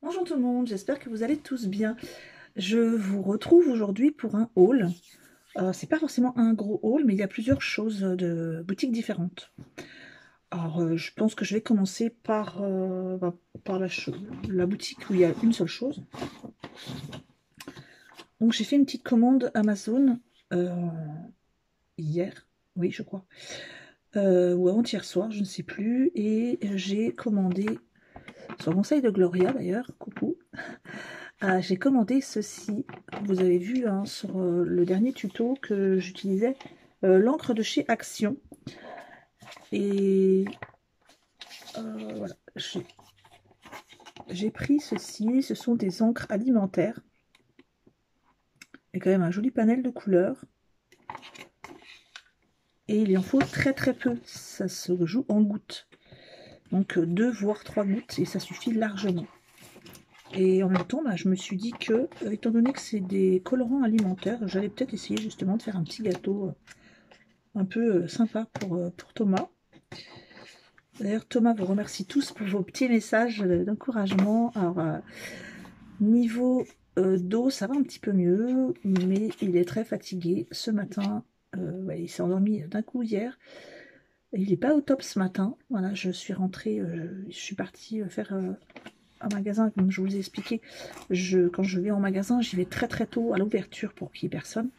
Bonjour tout le monde, j'espère que vous allez tous bien. Je vous retrouve aujourd'hui pour un haul. C'est pas forcément un gros haul, mais il y a plusieurs choses de boutiques différentes. Alors, je pense que je vais commencer par la boutique où il y a une seule chose. Donc, j'ai fait une petite commande Amazon euh, hier, oui, je crois, ou avant-hier soir, je ne sais plus, et j'ai commandé, sur le conseil de Gloria d'ailleurs, coucou. J'ai commandé ceci, vous avez vu hein, sur le dernier tuto que j'utilisais l'encre de chez Action. Et voilà, j'ai pris ceci, ce sont des encres alimentaires. Il y a quand même un joli panel de couleurs. Et il en faut très très peu, ça se joue en gouttes. Donc 2 voire 3 gouttes et ça suffit largement. Et en même temps, je me suis dit que, étant donné que c'est des colorants alimentaires, j'allais peut-être essayer justement de faire un petit gâteau un peu sympa pour Thomas. D'ailleurs, Thomas vous remercie tous pour vos petits messages d'encouragement. Alors, niveau dos, ça va un petit peu mieux, mais il est très fatigué ce matin. Ouais, il s'est endormi d'un coup hier. Il n'est pas au top ce matin. Voilà, je suis rentrée, je suis partie faire un magasin, comme je vous ai expliqué. Quand je vais en magasin, j'y vais très très tôt à l'ouverture pour qu'il n'y ait personne.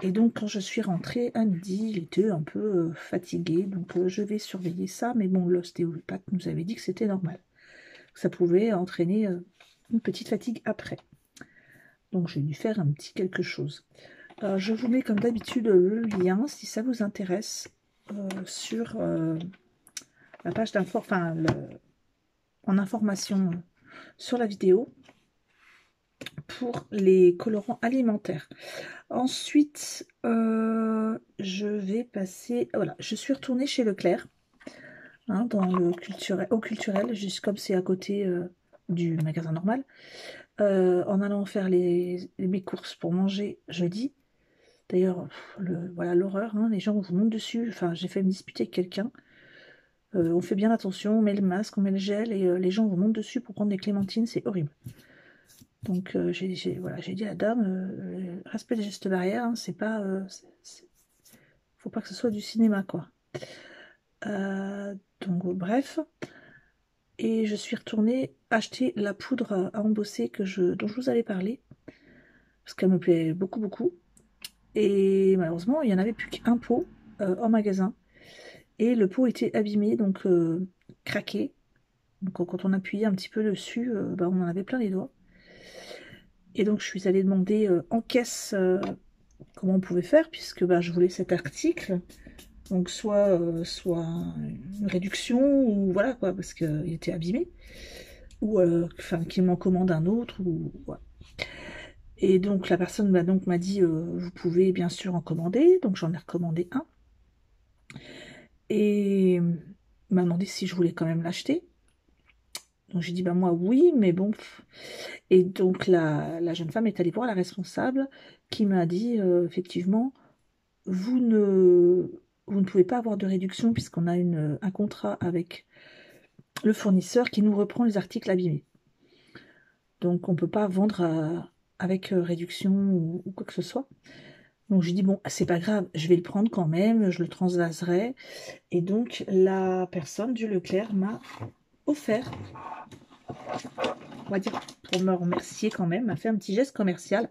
Et donc, quand je suis rentrée à midi, il était un peu fatigué. Donc, je vais surveiller ça. Mais bon, l'ostéopathe nous avait dit que c'était normal. Ça pouvait entraîner une petite fatigue après. Donc, j'ai dû faire un petit quelque chose. Je vous mets comme d'habitude le lien, si ça vous intéresse, sur la page d'info, enfin, en information sur la vidéo pour les colorants alimentaires. Ensuite, je vais passer... Voilà, je suis retournée chez Leclerc, hein, dans le culturel, au culturel, juste comme c'est à côté du magasin normal, en allant faire mes courses pour manger jeudi. D'ailleurs, voilà l'horreur, hein, les gens vous montent dessus. Enfin, j'ai fait me disputer avec quelqu'un. On fait bien attention, on met le masque, on met le gel, et les gens vous montent dessus pour prendre des clémentines, c'est horrible. Donc voilà, j'ai dit à la dame, respect des gestes barrières, hein, c'est pas... faut pas que ce soit du cinéma, quoi. Donc bref, et je suis retournée acheter la poudre à embosser dont je vous avais parlé, parce qu'elle me plaît beaucoup beaucoup, et malheureusement il n'y en avait plus qu'un pot en magasin, et le pot était abîmé, donc craqué, donc quand on appuyait un petit peu dessus, on en avait plein les doigts, et donc je suis allée demander en caisse comment on pouvait faire, puisque je voulais cet article. Donc soit une réduction, ou voilà quoi, parce qu'il était abîmé, ou qu'il m'en commande un autre, ou voilà. Et donc la personne m'a dit vous pouvez bien sûr en commander, donc j'en ai recommandé un. Et m'a demandé si je voulais quand même l'acheter. Donc j'ai dit moi oui, mais bon. Et donc la jeune femme est allée voir la responsable qui m'a dit effectivement vous ne, vous ne pouvez pas avoir de réduction puisqu'on a un contrat avec le fournisseur qui nous reprend les articles abîmés. Donc on ne peut pas vendre avec réduction ou quoi que ce soit. Donc j'ai dit bon, c'est pas grave, je vais le prendre quand même, je le transvaserai. Et donc la personne du Leclerc m'a offert, on va dire pour me remercier quand même, m'a fait un petit geste commercial.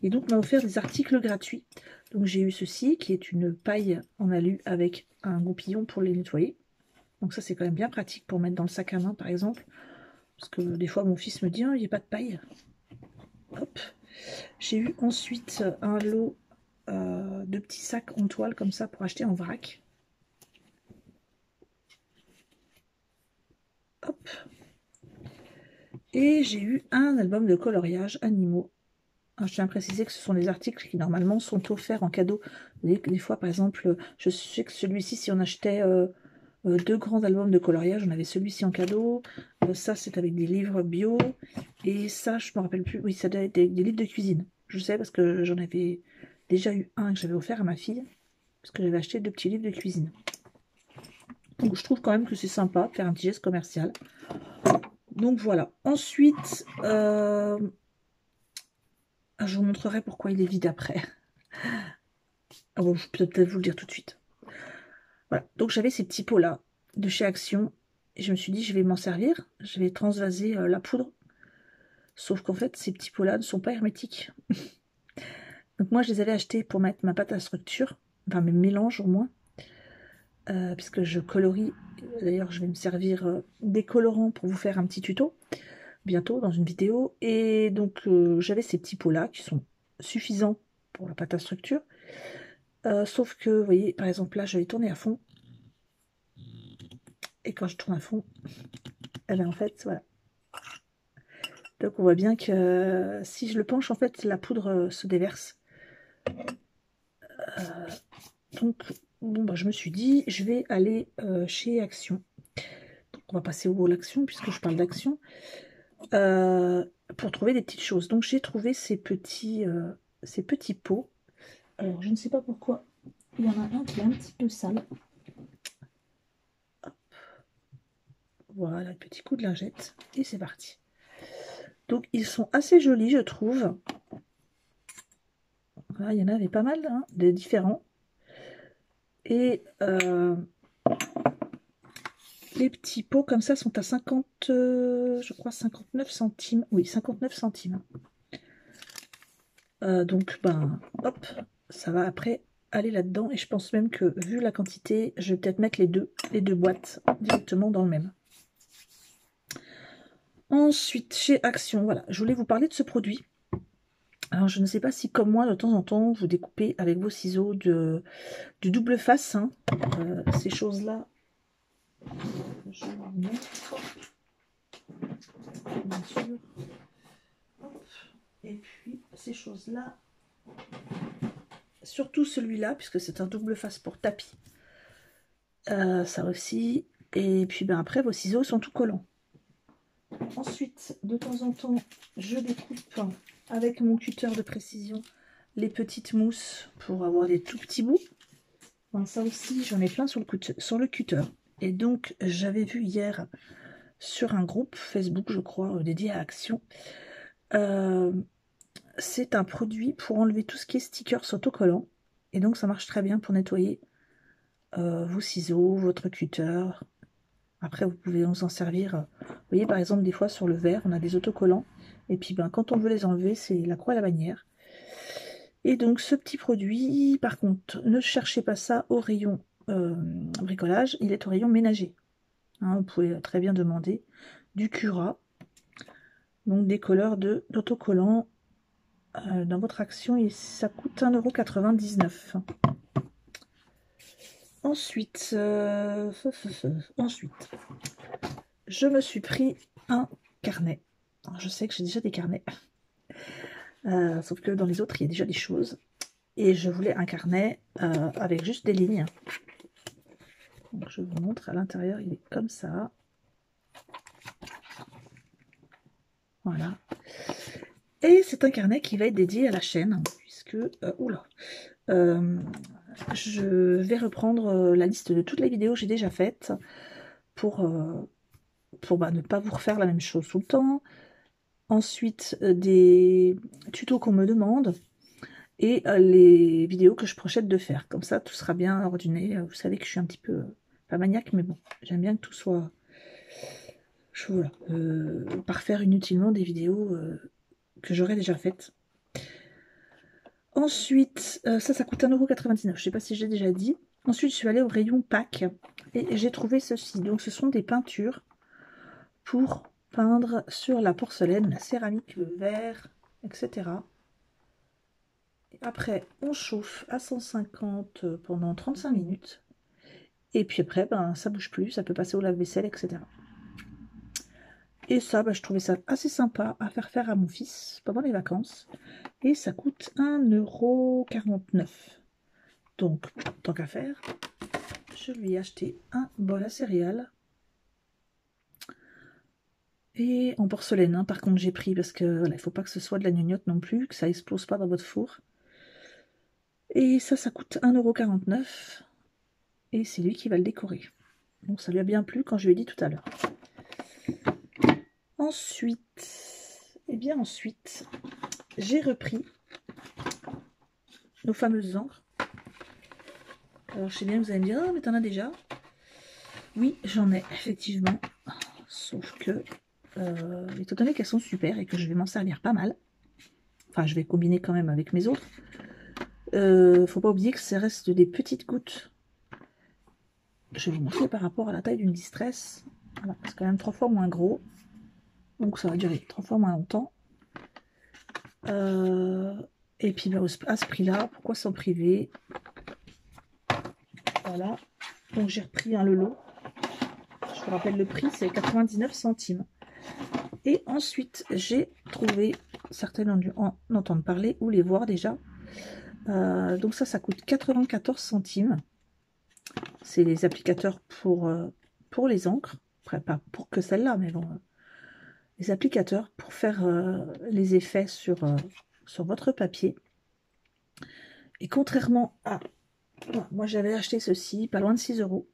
Et donc m'a offert des articles gratuits. Donc j'ai eu ceci qui est une paille en alu avec un goupillon pour les nettoyer. Donc ça c'est quand même bien pratique pour mettre dans le sac à main par exemple. Parce que des fois mon fils me dit il n'y a pas de paille. Hop. J'ai eu ensuite un lot de petits sacs en toile comme ça pour acheter en vrac. Hop. Et j'ai eu un album de coloriage animaux. Alors, je tiens à préciser que ce sont des articles qui normalement sont offerts en cadeau. Des fois, par exemple, je sais que celui-ci, si on achetait 2 grands albums de coloriage, on avait celui-ci en cadeau. Ça, c'est avec des livres bio. Et ça, je ne me rappelle plus. Oui, ça doit être des livres de cuisine. Je sais parce que j'en avais déjà eu un que j'avais offert à ma fille. Parce que j'avais acheté 2 petits livres de cuisine. Donc je trouve quand même que c'est sympa de faire un petit geste commercial. Donc voilà. Ensuite, je vous montrerai pourquoi il est vide après. Ah bon, je peux peut-être vous le dire tout de suite. Voilà. Donc j'avais ces petits pots là de chez Action. Et je me suis dit, je vais m'en servir. Je vais transvaser la poudre. Sauf qu'en fait, ces petits pots là ne sont pas hermétiques. Donc moi, je les avais achetés pour mettre ma pâte à structure. Enfin, mes mélanges au moins. Puisque je colorie. D'ailleurs, je vais me servir des colorants pour vous faire un petit tuto. Bientôt dans une vidéo. Et donc, j'avais ces petits pots là qui sont suffisants pour la pâte à structure. Sauf que, vous voyez, par exemple, là, je vais tourner à fond. Et quand je tourne à fond, eh bien, en fait, voilà. Donc, on voit bien que si je le penche, en fait, la poudre se déverse. Donc, bon, bah, je me suis dit, je vais aller chez Action. Donc, on va passer au haut l'Action, puisque je parle d'Action. Pour trouver des petites choses. Donc, j'ai trouvé ces petits pots. Alors, je ne sais pas pourquoi. Il y en a un qui est un petit peu sale. Voilà, petit coup de lingette. Et c'est parti. Donc, ils sont assez jolis, je trouve. Voilà, il y en avait pas mal, hein, des différents. Et les petits pots comme ça sont à 50, je crois 59 centimes. Oui, 59 centimes. Donc, ben, hop, ça va après aller là-dedans. Et je pense même que, vu la quantité, je vais peut-être mettre les deux boîtes directement dans le même. Ensuite, chez Action, voilà, je voulais vous parler de ce produit. Alors, je ne sais pas si, comme moi, de temps en temps, vous découpez avec vos ciseaux du double face. Hein. Ces choses-là, je vous montre. Bien sûr. Hop. Et puis, ces choses-là, surtout celui-là, puisque c'est un double face pour tapis. Ça aussi. Et puis, ben, après, vos ciseaux sont tout collants. Ensuite, de temps en temps, je découpe avec mon cutter de précision les petites mousses pour avoir des tout petits bouts. Bon, ça aussi, j'en ai plein sur le cutter. Et donc, j'avais vu hier sur un groupe Facebook, je crois, dédié à Action. C'est un produit pour enlever tout ce qui est stickers autocollants. Et donc, ça marche très bien pour nettoyer vos ciseaux, votre cutter. Après, vous pouvez vous en servir. Vous voyez, par exemple, des fois, sur le verre, on a des autocollants. Et puis, ben, quand on veut les enlever, c'est la croix à la bannière. Et donc, ce petit produit, par contre, ne cherchez pas ça au rayon bricolage. Il est au rayon ménager. Hein, vous pouvez très bien demander du Cura. Donc, des colleurs d'autocollants dans votre Action. Et ça coûte 1,99 €. Ensuite, je me suis pris un carnet. Alors, je sais que j'ai déjà des carnets. Sauf que dans les autres, il y a déjà des choses. Et je voulais un carnet avec juste des lignes. Donc, je vous montre à l'intérieur, il est comme ça. Voilà. Et c'est un carnet qui va être dédié à la chaîne, puisque... je vais reprendre la liste de toutes les vidéos que j'ai déjà faites pour ne pas vous refaire la même chose tout le temps. Ensuite, des tutos qu'on me demande et les vidéos que je projette de faire. Comme ça, tout sera bien ordonné. Vous savez que je suis un petit peu, pas maniaque, mais bon, j'aime bien que tout soit... Voilà, parfaire inutilement des vidéos que j'aurais déjà faites. Ensuite, ça coûte 1,99 €. Je ne sais pas si j'ai déjà dit. Ensuite, je suis allée au rayon pack et j'ai trouvé ceci. Donc, ce sont des peintures pour peindre sur la porcelaine, la céramique, le verre, etc. Et après, on chauffe à 150 pendant 35 minutes. Et puis après, ben, ça bouge plus, ça peut passer au lave-vaisselle, etc. Et ça, ben, je trouvais ça assez sympa à faire à mon fils pendant les vacances. Et ça coûte 1,49 €. Donc, tant qu'à faire, je lui ai acheté un bol à céréales. Et en porcelaine, hein, par contre, j'ai pris parce que voilà, il ne faut pas que ce soit de la gnognotte non plus, que ça explose pas dans votre four. Et ça coûte 1,49 €. Et c'est lui qui va le décorer. Donc ça lui a bien plu quand je lui ai dit tout à l'heure. ensuite, j'ai repris nos fameuses encres. Alors, je sais bien que vous allez me dire, oh, mais t'en as déjà. Oui, j'en ai, effectivement. Sauf que, étant donné qu'elles sont super et que je vais m'en servir pas mal, enfin, je vais combiner quand même avec mes autres, faut pas oublier que ça reste des petites gouttes. Je vais vous montrer par rapport à la taille d'une distress. Voilà, c'est quand même 3 fois moins gros. Donc, ça va durer 3 fois moins longtemps. Et puis, bah, à ce prix-là, pourquoi s'en priver? Voilà. Donc, j'ai repris le lot. Je vous rappelle le prix, c'est 99 centimes. Et ensuite, j'ai trouvé, certaines ont dû en entendre parler ou les voir déjà. Donc ça coûte 94 centimes. C'est les applicateurs pour les encres. Après, pas pour que celle-là, mais bon. Les applicateurs pour faire les effets sur votre papier. Et contrairement à... Moi, j'avais acheté ceci, pas loin de 6 €.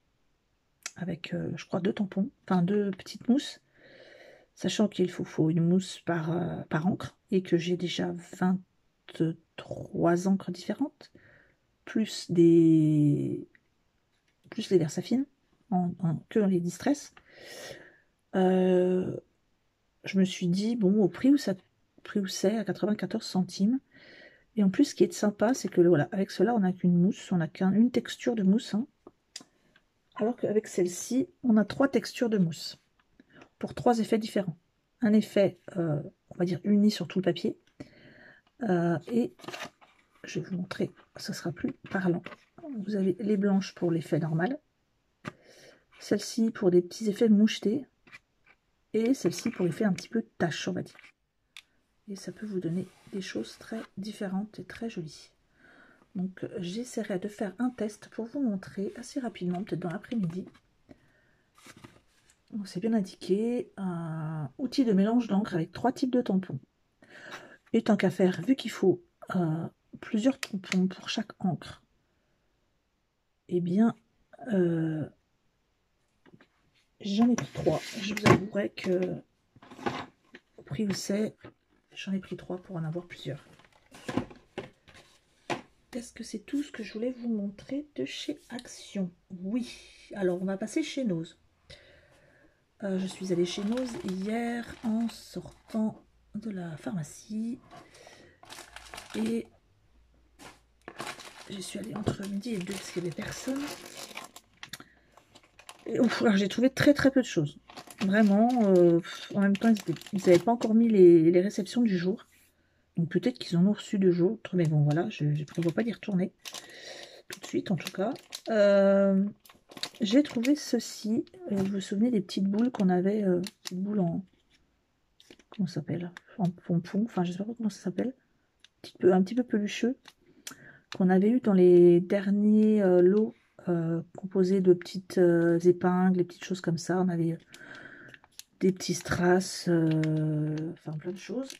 Avec, je crois, 2 tampons. Enfin, 2 petites mousses. Sachant qu'il faut une mousse par encre. Et que j'ai déjà 23 encres différentes. Plus les Versafine. Que dans les distress. Je me suis dit, bon, au prix où c'est, à 94 centimes. Et en plus, ce qui est sympa, c'est que voilà, avec cela, on n'a qu'une mousse, on n'a qu'une texture de mousse. Hein. Alors qu'avec celle-ci, on a 3 textures de mousse. Pour 3 effets différents. Un effet, on va dire, uni sur tout le papier. Et je vais vous montrer, ça sera plus parlant. Vous avez les blanches pour l'effet normal. Celle-ci pour des petits effets mouchetés. Et celle-ci pour l'effet un petit peu tache, on va dire. Et ça peut vous donner des choses très différentes et très jolies. Donc j'essaierai de faire un test pour vous montrer assez rapidement, peut-être dans l'après-midi. C'est bien indiqué, un outil de mélange d'encre avec 3 types de tampons. Et tant qu'à faire, vu qu'il faut plusieurs tampons pour chaque encre, eh bien j'en ai pris 3. Je vous avouerai que au prix où c'est, j'en ai pris 3 pour en avoir plusieurs. Est-ce que c'est tout ce que je voulais vous montrer de chez Action? Oui. Alors, on va passer chez Nose. Je suis allée chez Nose hier en sortant de la pharmacie. Et j'y suis allée entre midi et 2 parce qu'il n'y avait personne. Et alors j'ai trouvé très très peu de choses. Vraiment, en même temps, ils n'avaient pas encore mis les réceptions du jour. Donc peut-être qu'ils en ont reçu 2 jours. Mais bon, voilà, je ne prévois pas d'y retourner. Tout de suite, en tout cas. J'ai trouvé ceci. Vous vous souvenez des petites boules qu'on avait, petites boules en... Comment ça s'appelle? En pompon. Enfin, je ne sais pas comment ça s'appelle. Un petit peu pelucheux. Qu'on avait eu dans les derniers lots composés de petites épingles, des petites choses comme ça. On avait des petits strass, enfin plein de choses.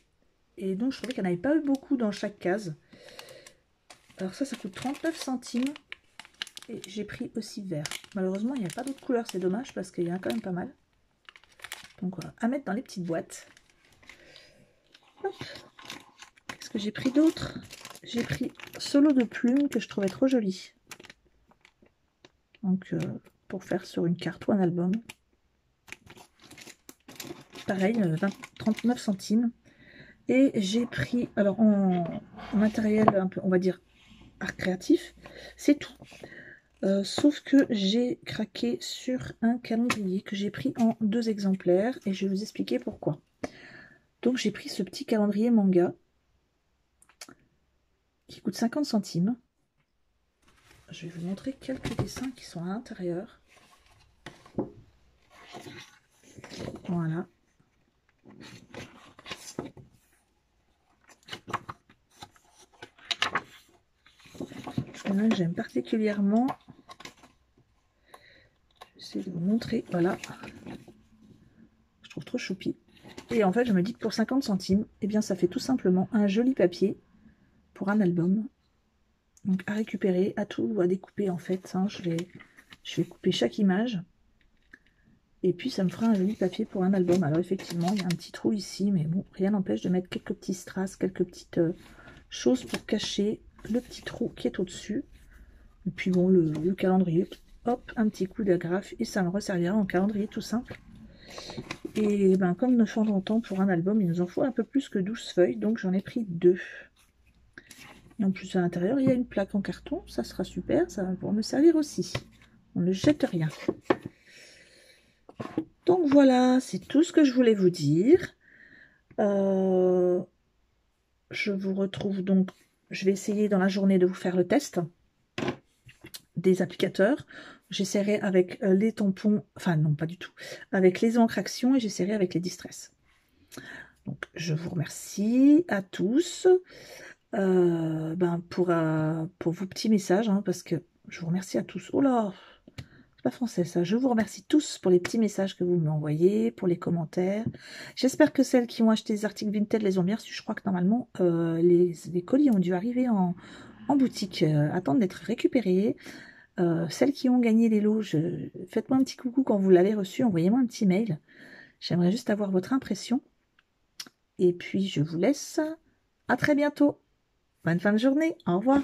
Et donc, je trouvais qu'il n'y en avait pas eu beaucoup dans chaque case. Alors ça coûte 39 centimes. Et j'ai pris aussi vert. Malheureusement, il n'y a pas d'autres couleurs. C'est dommage parce qu'il y en a quand même pas mal. Donc voilà, à mettre dans les petites boîtes. Qu'est-ce que j'ai pris d'autre? J'ai pris ce lot de plumes que je trouvais trop joli. Donc, pour faire sur une carte ou un album. Pareil, 39 centimes. Et j'ai pris, alors en matériel un peu, on va dire, art créatif, c'est tout. Sauf que j'ai craqué sur un calendrier que j'ai pris en 2 exemplaires et je vais vous expliquer pourquoi. Donc j'ai pris ce petit calendrier manga qui coûte 50 centimes. Je vais vous montrer quelques dessins qui sont à l'intérieur. Voilà. Il y en a que j'aime particulièrement. J'essaie de vous montrer. Voilà. Je trouve trop choupi. Et en fait, je me dis que pour 50 centimes, eh bien, ça fait tout simplement un joli papier pour un album. Donc, à récupérer, à tout, à découper en fait. Hein. Je vais couper chaque image. Et puis ça me fera un joli papier pour un album. Alors effectivement, il y a un petit trou ici, mais bon, rien n'empêche de mettre quelques petits strass, quelques petites choses pour cacher le petit trou qui est au-dessus. Et puis bon, le calendrier, hop, un petit coup d'agrafe et ça me resservira en calendrier tout simple. Et ben comme 9 ans d'antan pour un album, il nous en faut un peu plus que 12 feuilles, donc j'en ai pris 2. Et en plus à l'intérieur, il y a une plaque en carton, ça sera super, ça va pouvoir me servir aussi. On ne jette rien. Donc voilà, c'est tout ce que je voulais vous dire. Je vous retrouve donc, je vais essayer dans la journée de vous faire le test des applicateurs. J'essaierai avec les tampons, enfin non pas du tout, avec les encres action et j'essaierai avec les distress. Donc je vous remercie à tous pour vos petits messages, hein, parce que je vous remercie à tous. Oh là, c'est pas français ça. Je vous remercie tous pour les petits messages que vous m'envoyez, pour les commentaires. J'espère que celles qui ont acheté des articles Vinted les ont bien reçus. Je crois que normalement les colis ont dû arriver en boutique, attendre d'être récupérés. Celles qui ont gagné les lots, faites-moi un petit coucou quand vous l'avez reçu, envoyez-moi un petit mail. J'aimerais juste avoir votre impression. Et puis je vous laisse. À très bientôt. Bonne fin de journée. Au revoir.